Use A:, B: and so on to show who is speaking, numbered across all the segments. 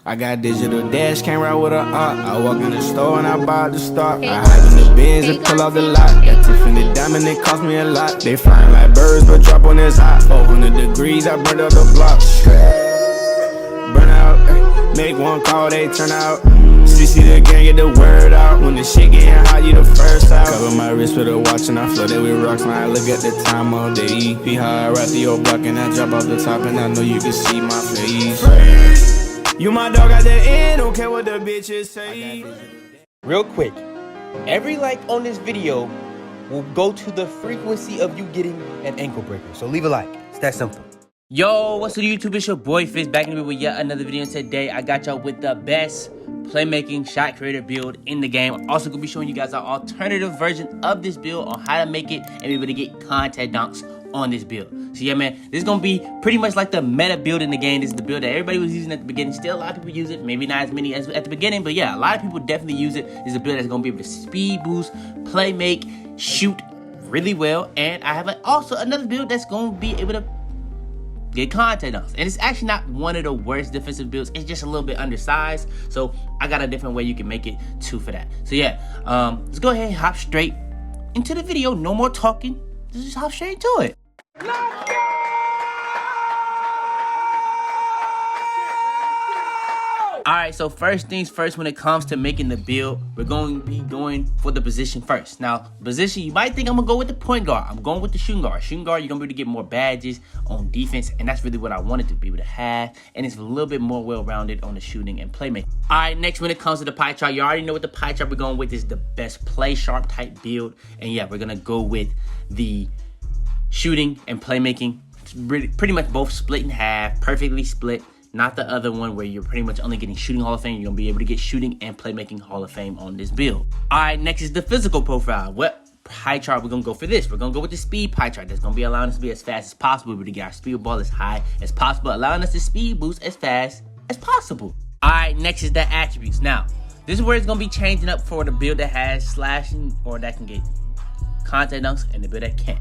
A: I got digital dash, can't ride with a I walk in the store and I buy the stock. I hide in the bins and pull out the lot. Got Tiffany diamond, it cost me a lot. They flying like birds, but drop on this hot. 400 degrees, I burned up the block. Burn out, make one call, they turn out. CC the gang, get the word out. When the shit getting hot, you the first out. Cover my wrist with a watch and I flood it with rocks. Now I look at the time all day. EP high, right through your block and I drop off the top and I know you can see my face. You my dog at the end, don't care what the bitches say.
B: Real quick, every like on this video will go to the frequency of you getting an ankle breaker. So leave a like. It's that simple. Yo, what's up YouTube? It's your boy Fitz back in the with yet another video. Today I got y'all with the best playmaking shot creator build in the game. I'm also gonna be showing you guys our alternative version of this build on how to make it and be able to get contact dunks on this build. So yeah, man, this is gonna be pretty much like the meta build in the game. This is the build that everybody was using at the beginning. Still a lot of people use it, maybe not as many as at the beginning, but yeah, a lot of people definitely use it. This is a build that's gonna be able to speed boost, play make, shoot really well, and I have also another build that's gonna be able to get contact dunks. And it's actually not one of the worst defensive builds. It's just a little bit undersized. So I got a different way you can make it too for that. So yeah, let's go ahead and hop straight into the video. No more talking. Let's just hop straight into it. Let's go! Alright, so first things first, when it comes to making the build, we're going to be going for the position first. Now, position, you might think I'm going to go with the point guard. I'm going with the shooting guard. Shooting guard, you're going to be able to get more badges on defense, and that's really what I wanted to be able to have, and it's a little bit more well-rounded on the shooting and playmaking. Alright, next, when it comes to the pie chart, you already know what the pie chart we're going with is the best play sharp type build, and yeah, we're going to go with the shooting and playmaking. It's pretty much both split in half, perfectly split. Not the other one where you're pretty much only getting shooting Hall of Fame. You're going to be able to get shooting and playmaking Hall of Fame on this build. All right, next is the physical profile. What pie chart we're going to go for this? We're going to go with the speed pie chart. That's going to be allowing us to be as fast as possible, but to get our speed ball as high as possible, allowing us to speed boost as fast as possible. All right, next is the attributes. Now, this is where it's going to be changing up for the build that has slashing or that can get contact dunks and the build that can't.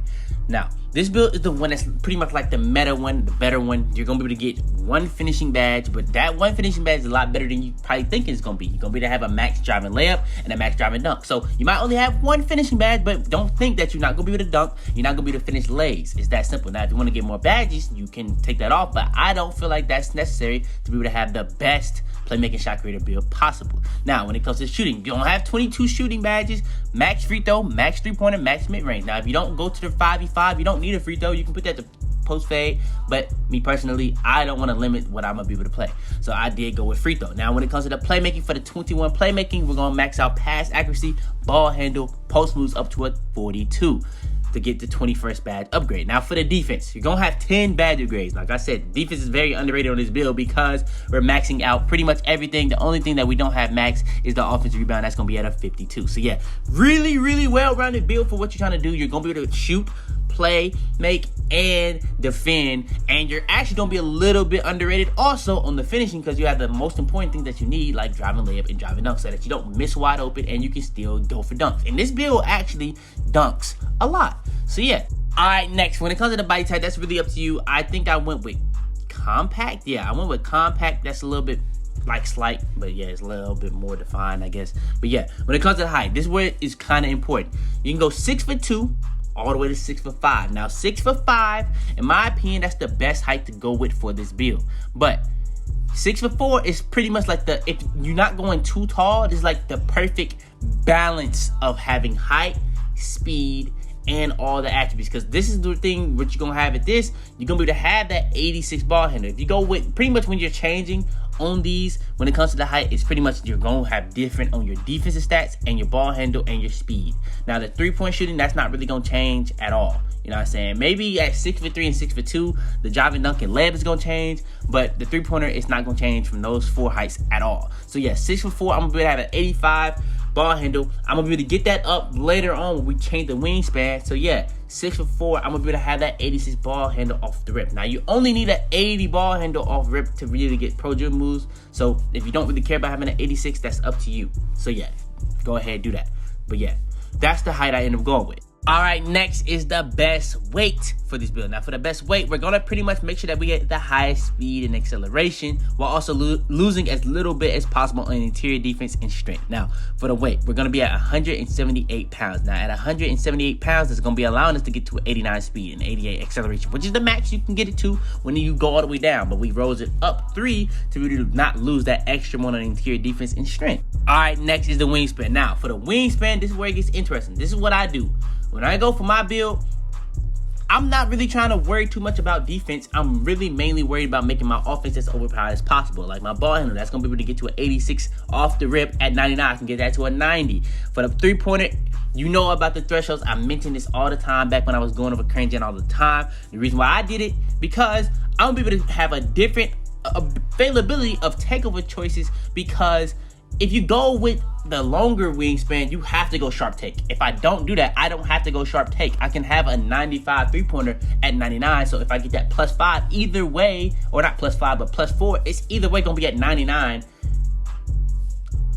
B: Now, this build is the one that's pretty much like the meta one, the better one. You're going to be able to get one finishing badge, but that one finishing badge is a lot better than you probably think it's going to be. You're going to be able to have a max driving layup and a max driving dunk. So you might only have one finishing badge, but don't think that you're not going to be able to dunk. You're not going to be able to finish lays. It's that simple. Now, if you want to get more badges, you can take that off, but I don't feel like that's necessary to be able to have the best playmaking shot creator build possible. Now, when it comes to shooting, you don't have 22 shooting badges, max free throw, max three-pointer, max mid-range. Now, if you don't go to the 5v5, you don't need a free throw. You can put that to post fade, but me personally, I don't want to limit what I'm gonna be able to play. So I did go with free throw. Now, when it comes to the playmaking, for the 21 playmaking, we're gonna max out pass accuracy, ball handle, post moves up to a 42. To get the 21st badge upgrade. Now for the defense, you're gonna have 10 badge upgrades. Like I said, defense is very underrated on this build because we're maxing out pretty much everything. The only thing that we don't have max is the offensive rebound. That's gonna be at a 52. So yeah, really well-rounded build for what you're trying to do. You're gonna be able to shoot, play, make, and defend, and you're actually gonna be a little bit underrated also on the finishing because you have the most important things that you need, like driving layup and driving dunks, so that you don't miss wide open and you can still go for dunks. And this build actually dunks a lot. So yeah. All right, next, when it comes to the body type, that's really up to you. I think I went with compact. Yeah, I went with compact. That's a little bit like slight, but yeah, it's a little bit more defined, I guess. But yeah, when it comes to the height, this is where it's kind of important. You can go 6'2" all the way to 6'5". Now 6'5", in my opinion, that's the best height to go with for this build. But 6'4" is pretty much like the, if you're not going too tall, it's like the perfect balance of having height, speed, and all the attributes, because this is the thing what you're gonna have at this. You're gonna be able to have that 86 ball handle. If you go with pretty much when you're changing on these, when it comes to the height, it's pretty much you're gonna have different on your defensive stats and your ball handle and your speed. Now the 3-point shooting, that's not really gonna change at all. You know what I'm saying? Maybe at 6'3" and 6'2", the driving dunk and layup is gonna change, but the 3-pointer is not gonna change from those 4 heights at all. So yeah, 6'4", I'm gonna be able to have an 85 ball handle. I'm gonna be able to get that up later on when we change the wingspan. So yeah, 6'4", I'm gonna be able to have that 86 ball handle off the rip. Now you only need an 80 ball handle off rip to really get pro dribble moves. So if you don't really care about having an 86, that's up to you. So yeah, go ahead and do that. But yeah, that's the height I end up going with. All right, next is the best weight for this build. Now, for the best weight, we're gonna pretty much make sure that we get the highest speed and acceleration while also losing as little bit as possible on interior defense and strength. Now, for the weight, we're gonna be at 178 pounds. Now, at 178 pounds, it's gonna be allowing us to get to an 89 speed and 88 acceleration, which is the max you can get it to when you go all the way down. But we rose it up 3 to really not lose that extra one on interior defense and strength. All right, next is the wingspan. Now, for the wingspan, this is where it gets interesting. This is what I do. When I go for my build, I'm not really trying to worry too much about defense. I'm really mainly worried about making my offense as overpowered as possible. Like my ball handler, that's going to be able to get to an 86 off the rip. At 99, I can get that to a 90. For the three-pointer, you know about the thresholds. I mention this all the time back when I was going over current gen all the time. The reason why I did it, because I'm going to be able to have a different availability of takeover choices, because if you go with the longer wingspan, you have to go sharp take. If I don't do that, I don't have to go sharp take. I can have a 95 three-pointer at 99. So if I get that +5, either way, or not +5, but +4, it's either way gonna be at 99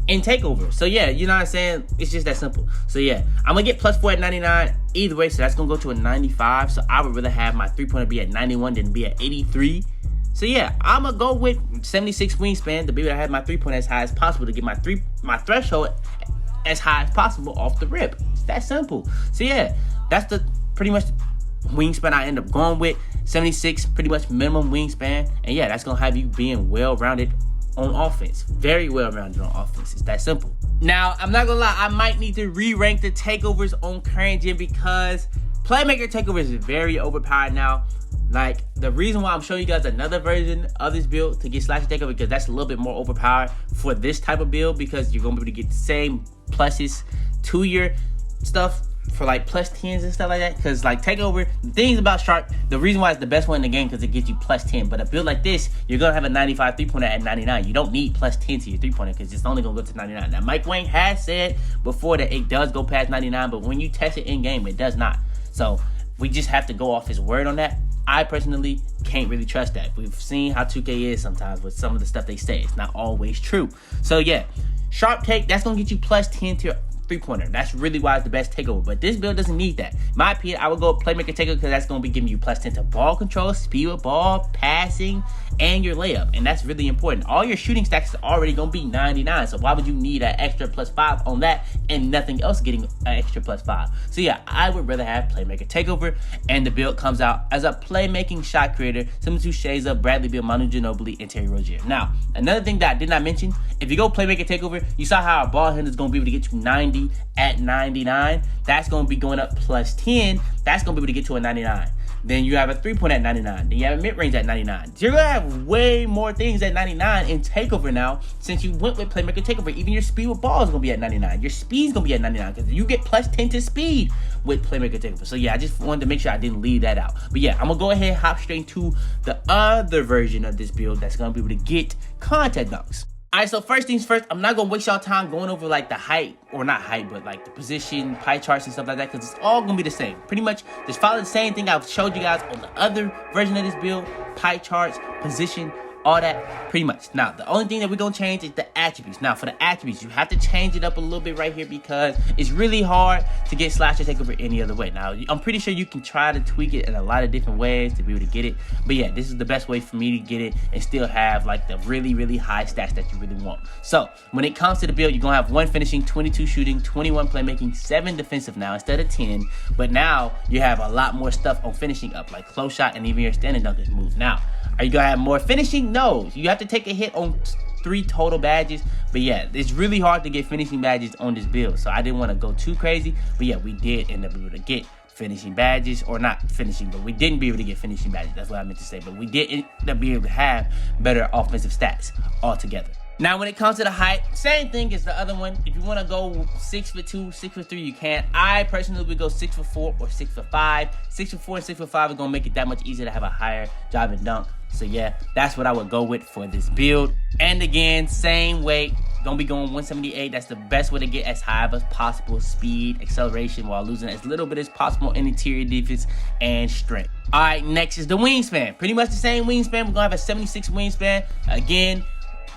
B: in takeover. So yeah, you know what I'm saying? It's just that simple. So yeah, I'm gonna get +4 at 99 either way. So that's gonna go to a 95. So I would rather have my three-pointer be at 91 than be at 83. So yeah, I'm gonna go with 76 wingspan to be able to have my three-point as high as possible to get my threshold as high as possible off the rip. It's that simple. So yeah, that's the pretty much wingspan I end up going with. 76, pretty much minimum wingspan. And yeah, that's gonna have you being well-rounded on offense. Very well-rounded on offense. It's that simple. Now, I'm not gonna lie, I might need to re-rank the takeovers on current gen because Playmaker takeover is very overpowered now. Like, the reason why I'm showing you guys another version of this build to get Slasher Takeover, because that's a little bit more overpowered for this type of build, because you're going to be able to get the same pluses to your stuff for like +10s and stuff like that. Because like Takeover, the things about Sharp, the reason why it's the best one in the game, because it gets you +10. But a build like this, you're going to have a 95 three-pointer at 99. You don't need +10 to your three-pointer because it's only going to go to 99. Now, Mike Wang has said before that it does go past 99, but when you test it in-game, it does not. So we just have to go off his word on that. I personally can't really trust that. We've seen how 2K is sometimes with some of the stuff they say. It's not always true. So yeah, sharp take, that's going to get you +10 to your three-pointer. That's really why it's the best takeover. But this build doesn't need that. In my opinion, I would go Playmaker takeover because that's going to be giving you +10 to ball control, speed with ball, passing, and your layup. And that's really important. All your shooting stacks is already going to be 99. So why would you need an extra +5 on that and nothing else getting an extra +5? So yeah, I would rather have Playmaker takeover. And the build comes out as a playmaking shot creator, similar to Shades of Bradley Beal, Manu Ginobili, and Terry Rozier. Now, another thing that I did not mention, if you go Playmaker takeover, you saw how our ball handler is going to be able to get to 90 at 99. That's going to be going up +10. That's going to be able to get to a 99. Then you have a three-point at 99. Then you have a mid-range at 99. So you're going to have way more things at 99 in Takeover now, since you went with Playmaker Takeover. Even your speed with ball is going to be at 99. Your speed's going to be at 99 because you get +10 to speed with Playmaker Takeover. So yeah, I just wanted to make sure I didn't leave that out. But yeah, I'm going to go ahead and hop straight to the other version of this build that's going to be able to get contact dunks. All right, so first things first, I'm not going to waste y'all time going over like the height, or not height, but like the position, pie charts and stuff like that, because it's all going to be the same. Pretty much just follow the same thing I've showed you guys on the other version of this build, pie charts, position, all that, pretty much. Now, the only thing that we're going to change is the attributes. Now, for the attributes, you have to change it up a little bit right here because it's really hard to get Slasher Takeover any other way. Now, I'm pretty sure you can try to tweak it in a lot of different ways to be able to get it. But yeah, this is the best way for me to get it and still have like the really, really high stats that you really want. So, when it comes to the build, you're going to have 1 finishing, 22 shooting, 21 playmaking, 7 defensive now instead of 10. But now, you have a lot more stuff on finishing up, like close shot and even your standing dunk is moved. Now, are you going to have more finishing? No. You have to take a hit on 3 total badges. But yeah, it's really hard to get finishing badges on this build. So I didn't want to go too crazy. But yeah, we did end up able to get finishing badges. Or not finishing, but we didn't be able to get finishing badges. That's what I meant to say. But we did end up being able to have better offensive stats altogether. Now, when it comes to the height, same thing as the other one. If you want to go 6'2", 6'3", you can. I personally would go 6'4" or 6'5". 6'4" and 6'5" is gonna make it that much easier to have a higher drive and dunk. So yeah, that's what I would go with for this build. And again, same weight, gonna be going 178. That's the best way to get as high as possible speed, acceleration, while losing as little bit as possible in interior defense and strength. All right, next is the wingspan. Pretty much the same wingspan. We're gonna have a 76 wingspan. Again,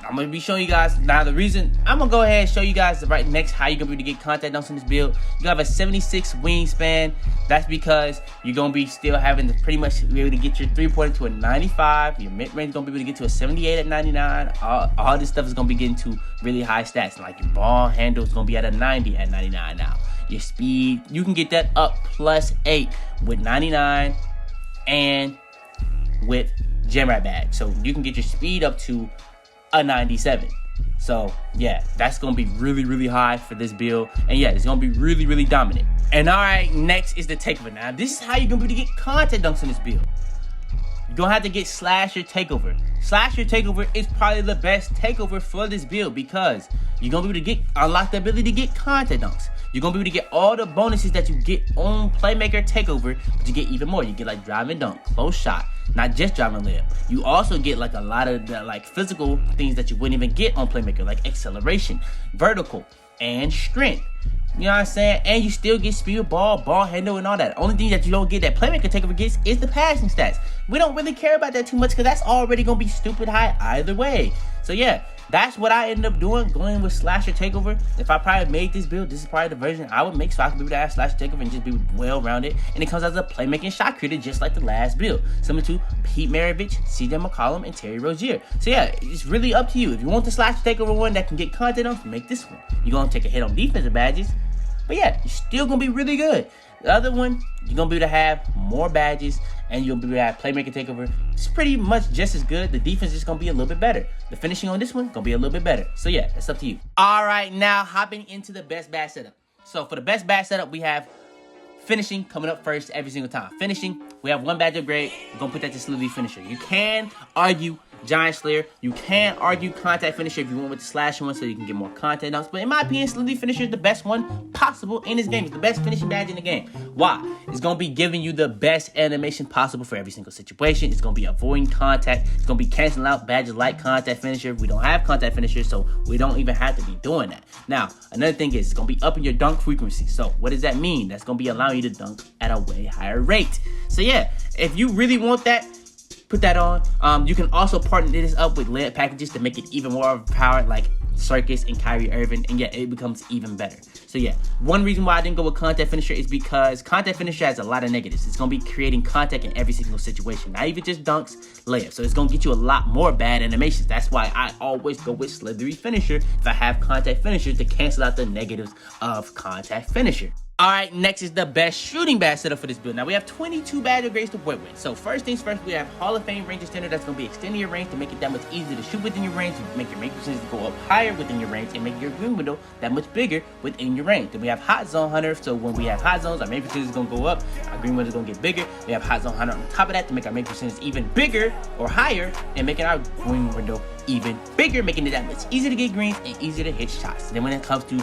B: I'm gonna be showing you guys now. The reason I'm gonna go ahead and show you guys right next how you're gonna be able to get contact dunks in this build. You have a 76 wingspan. That's because you're gonna be still having to pretty much be able to get your 3-pointer to a 95. Your mid range is gonna be able to get to a 78 at 99. All this stuff is gonna be getting to really high stats. Like your ball handle is gonna be at a 90 at 99 now. Your speed, you can get that up +8 with 99 and with gem rat bag. So you can get your speed up to a 97. So yeah, that's gonna be really, really high for this build. And yeah, it's gonna be really, really dominant. And all right, next is the takeover. Now this is how you're gonna be able to get contact dunks in this build. You're gonna have to get slasher takeover. Slasher takeover is probably the best takeover for this build because you're gonna be able to unlock the ability to get contact dunks. You're gonna be able to get all the bonuses that you get on Playmaker Takeover, but you get even more. You get like driving dunk, close shot, not just driving layup. You also get like a lot of the like physical things that you wouldn't even get on Playmaker, like acceleration, vertical, and strength. You know what I'm saying? And you still get speed, ball handle, and all that. Only thing that you don't get that Playmaker Takeover gets is the passing stats. We don't really care about that too much because that's already gonna be stupid high either way. So yeah, that's what I ended up doing, going with Slasher Takeover. If I probably made this build, this is probably the version I would make so I could be able to have Slasher Takeover and just be well-rounded. And it comes as a playmaking shot creator just like the last build. Similar to Pete Maravich, CJ McCollum, and Terry Rozier. So yeah, it's really up to you. If you want the Slasher Takeover one that can get content on, make this one. You're gonna take a hit on defensive badges. But yeah, you're still gonna be really good. The other one, you're gonna be able to have more badges and you'll be able to have Playmaker Takeover. It's pretty much just as good. The defense is gonna be a little bit better. The finishing on this one gonna be a little bit better. So yeah, it's up to you. All right, now hopping into the best badge setup. So for the best badge setup, we have finishing coming up first every single time. Finishing, we have one badge upgrade. We're gonna put that to Slithy Finisher. You can argue Giant Slayer. You can argue Contact Finisher if you want with the Slash one so you can get more content dunks. But in my opinion, Slithy Finisher is the best one possible in this game. It's the best finishing badge in the game. Why? It's going to be giving you the best animation possible for every single situation. It's going to be avoiding contact. It's going to be canceling out badges like Contact Finisher. We don't have Contact Finisher, so we don't even have to be doing that. Now, another thing is it's going to be upping your dunk frequency. So what does that mean? That's going to be allowing you to dunk at a way higher rate. So yeah, if you really want that, put that on. You can also partner this up with layup packages to make it even more overpowered, like Circus and Kyrie Irving, and yeah, it becomes even better. So yeah, one reason why I didn't go with Contact Finisher is because Contact Finisher has a lot of negatives. It's gonna be creating contact in every single situation, not even just dunks, layups. So it's gonna get you a lot more bad animations. That's why I always go with Slithery Finisher if I have Contact Finisher to cancel out the negatives of Contact Finisher. Alright, next is the best shooting badge setup for this build. Now we have 22 badge upgrades to work with. So first things first, we have Hall of Fame range extender that's going to be extending your range to make it that much easier to shoot within your range, to make your make percentage go up higher within your range, and make your green window that much bigger within your range. Then we have Hot Zone Hunter, so when we have Hot Zones, our make percentage is going to go up, our green window is going to get bigger. We have Hot Zone Hunter on top of that to make our make percentage even bigger or higher, and making our green window even bigger, making it that much easier to get greens and easier to hit shots. Then when it comes to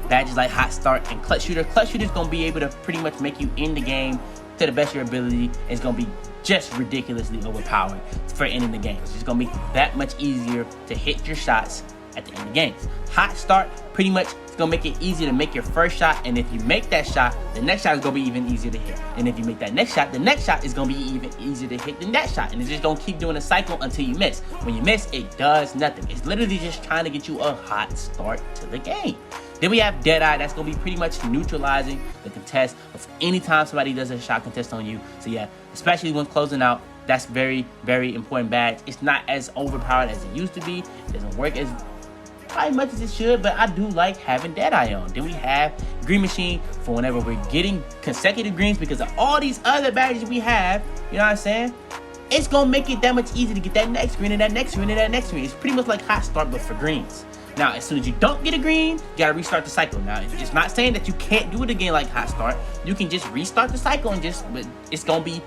B: badges like Hot Start and Clutch Shooter is going to be able to pretty much make you in the game to the best of your ability. It's going to be just ridiculously overpowered for ending the game. It's just going to make it that much easier to hit your shots at the end of games. Hot Start pretty much is going to make it easier to make your first shot, and if you make that shot, the next shot is going to be even easier to hit. And if you make that next shot, the next shot is going to be even easier to hit than that shot. And it's just going to keep doing a cycle until you miss. When you miss, it does nothing. It's literally just trying to get you a hot start to the game. Then we have Deadeye. That's going to be pretty much neutralizing the contest of any time somebody does a shot contest on you. So yeah, especially when closing out, that's very, very important badge. It's not as overpowered as it used to be. It doesn't work as probably much as it should, but I do like having Deadeye on. Then we have Green Machine for whenever we're getting consecutive greens because of all these other badges we have. You know what I'm saying? It's going to make it that much easier to get that next green and that next green and that next green. It's pretty much like Hot Start, but for greens. Now, as soon as you don't get a green, you gotta restart the cycle. Now, it's not saying that you can't do it again like Hot Start. You can just restart the cycle and it's gonna be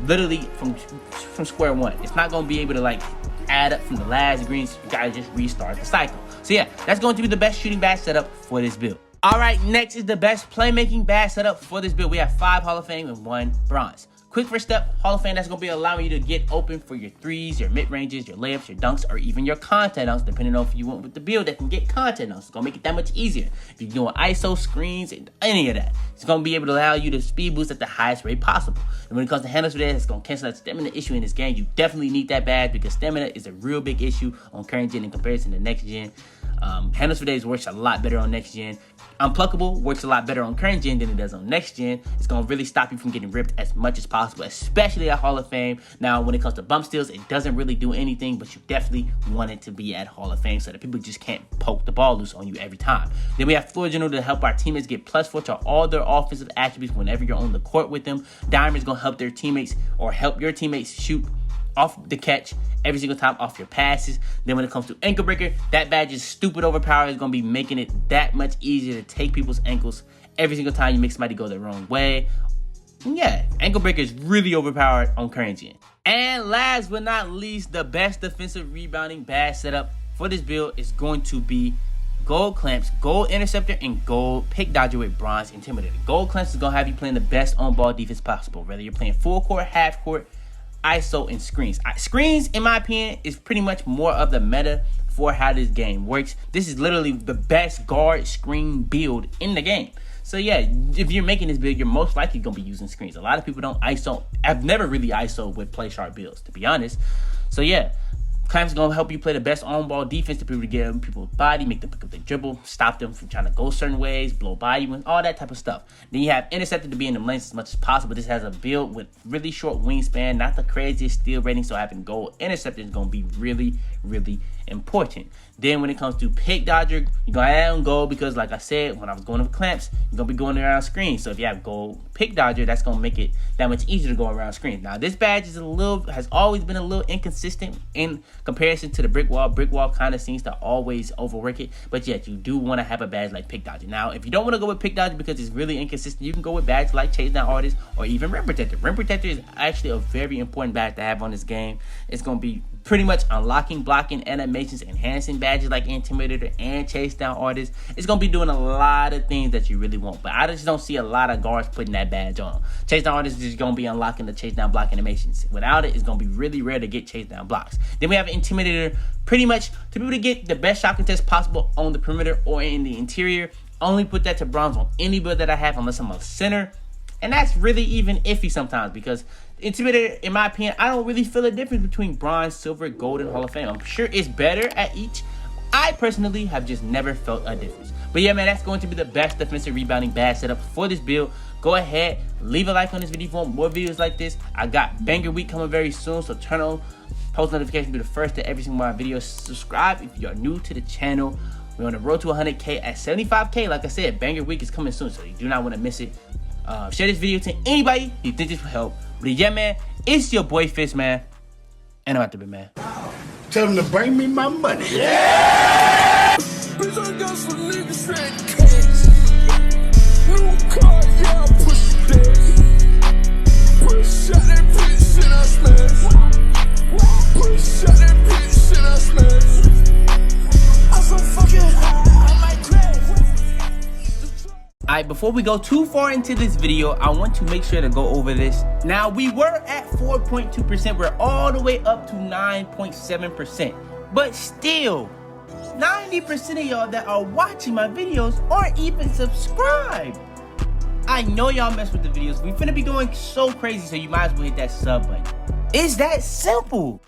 B: literally from square one. It's not gonna be able to like add up from the last greens. You gotta just restart the cycle. So yeah, that's going to be the best shooting badge setup for this build. All right, next is the best playmaking bad setup for this build. We have 5 Hall of Fame and 1 bronze. Quick first step, Hall of Fame, that's going to be allowing you to get open for your threes, your mid-ranges, your layups, your dunks, or even your content dunks, depending on if you want with the build that can get content dunks. It's going to make it that much easier. If you're doing ISO, screens, and any of that, it's going to be able to allow you to speed boost at the highest rate possible. And when it comes to handles for that, it's going to cancel that stamina issue in this game. You definitely need that badge because stamina is a real big issue on current gen in comparison to next gen. Handles for days works a lot better on next gen. Unpluckable works a lot better on current gen than it does on next gen. It's going to really stop you from getting ripped as much as possible, especially at Hall of Fame. Now, when it comes to bump steals, it doesn't really do anything, but you definitely want it to be at Hall of Fame so that people just can't poke the ball loose on you every time. Then we have Floor General to help our teammates get +4 to all their offensive attributes whenever you're on the court with them. Diamond is going to help their teammates or help your teammates shoot off the catch every single time off your passes. Then when it comes to Ankle Breaker, that badge is stupid overpowered. It's going to be making it that much easier to take people's ankles every single time you make somebody go the wrong way. And yeah, Ankle Breaker is really overpowered on current gen. And last but not least, the best defensive rebounding badge setup for this build is going to be Gold Clamps, Gold Interceptor, and Gold Pick Dodger with Bronze Intimidator. Gold Clamps is going to have you playing the best on-ball defense possible, whether you're playing full court, half court, ISO, and screens. Screens, in my opinion, is pretty much more of the meta for how this game works. This is literally the best guard screen build in the game. So yeah, if you're making this build, you're most likely going to be using screens. A lot of people don't ISO. I've never really ISO with play sharp builds, to be honest. So yeah, Clamps is going to help you play the best on-ball defense to be able to get people's body, make them pick up the dribble, stop them from trying to go certain ways, blow by you, and all that type of stuff. Then you have Interceptor to be in the lanes as much as possible. This has a build with really short wingspan, not the craziest steal rating, so having Gold Interceptor is going to be really, really important. Then when it comes to Pick Dodger, you're going to add on Gold because, like I said, when I was going over Clamps, you're going to be going around screens. So if you have Gold Pick Dodger, that's going to make it that much easier to go around screens. Now, this badge is has always been a little inconsistent in comparison to the Brick Wall. Brick Wall kind of seems to always overwork it, but yet you do want to have a badge like Pick Dodger. Now, if you don't want to go with Pick Dodger because it's really inconsistent, you can go with badges like Chase Down Artist or even Rim Protector. Rim Protector is actually a very important badge to have on this game. It's going to be pretty much unlocking, blocking, animations, enhancing badges like Intimidator and Chase Down Artist. It's going to be doing a lot of things that you really want, but I just don't see a lot of guards putting that badge on. Chase Down Artist is just going to be unlocking the Chase Down block animations. Without it, it's going to be really rare to get Chase Down blocks. Then we have Intimidator pretty much to be able to get the best shot contest possible on the perimeter or in the interior. Only put that to bronze on any build that I have unless I'm a center. And that's really even iffy sometimes because Intimidator, in my opinion, I don't really feel a difference between bronze, silver, gold, and Hall of Fame. I'm sure it's better at each. I personally have just never felt a difference. But yeah, man, that's going to be the best defensive rebounding badge setup for this build. Go ahead, leave a like on this video if you want more videos like this. I got Banger Week coming very soon, so turn on post notifications to be the first to every single one of my videos. Subscribe if you are new to the channel. We're on the road to 100K at 75K. Like I said, Banger Week is coming soon, so you do not want to miss it. Share this video to anybody you think this will help. But yeah, man, it's your boy Fitz, man. And I'm out there, man.
C: Tell them to bring me my money. Yeah! Bitch, I got some niggas that cash. New car, yeah, I push that. Push shot that bitch, shit I smash. Push shot that bitch, shit I smash. I'm so fucking high, I might crash.
B: Alright, before we go too far into this video, I want to make sure to go over this. Now, we were at 4.2%. We're all the way up to 9.7%. But still, 90% of y'all that are watching my videos aren't even subscribed. I know y'all mess with the videos. We finna be going so crazy, so you might as well hit that sub button. It's that simple.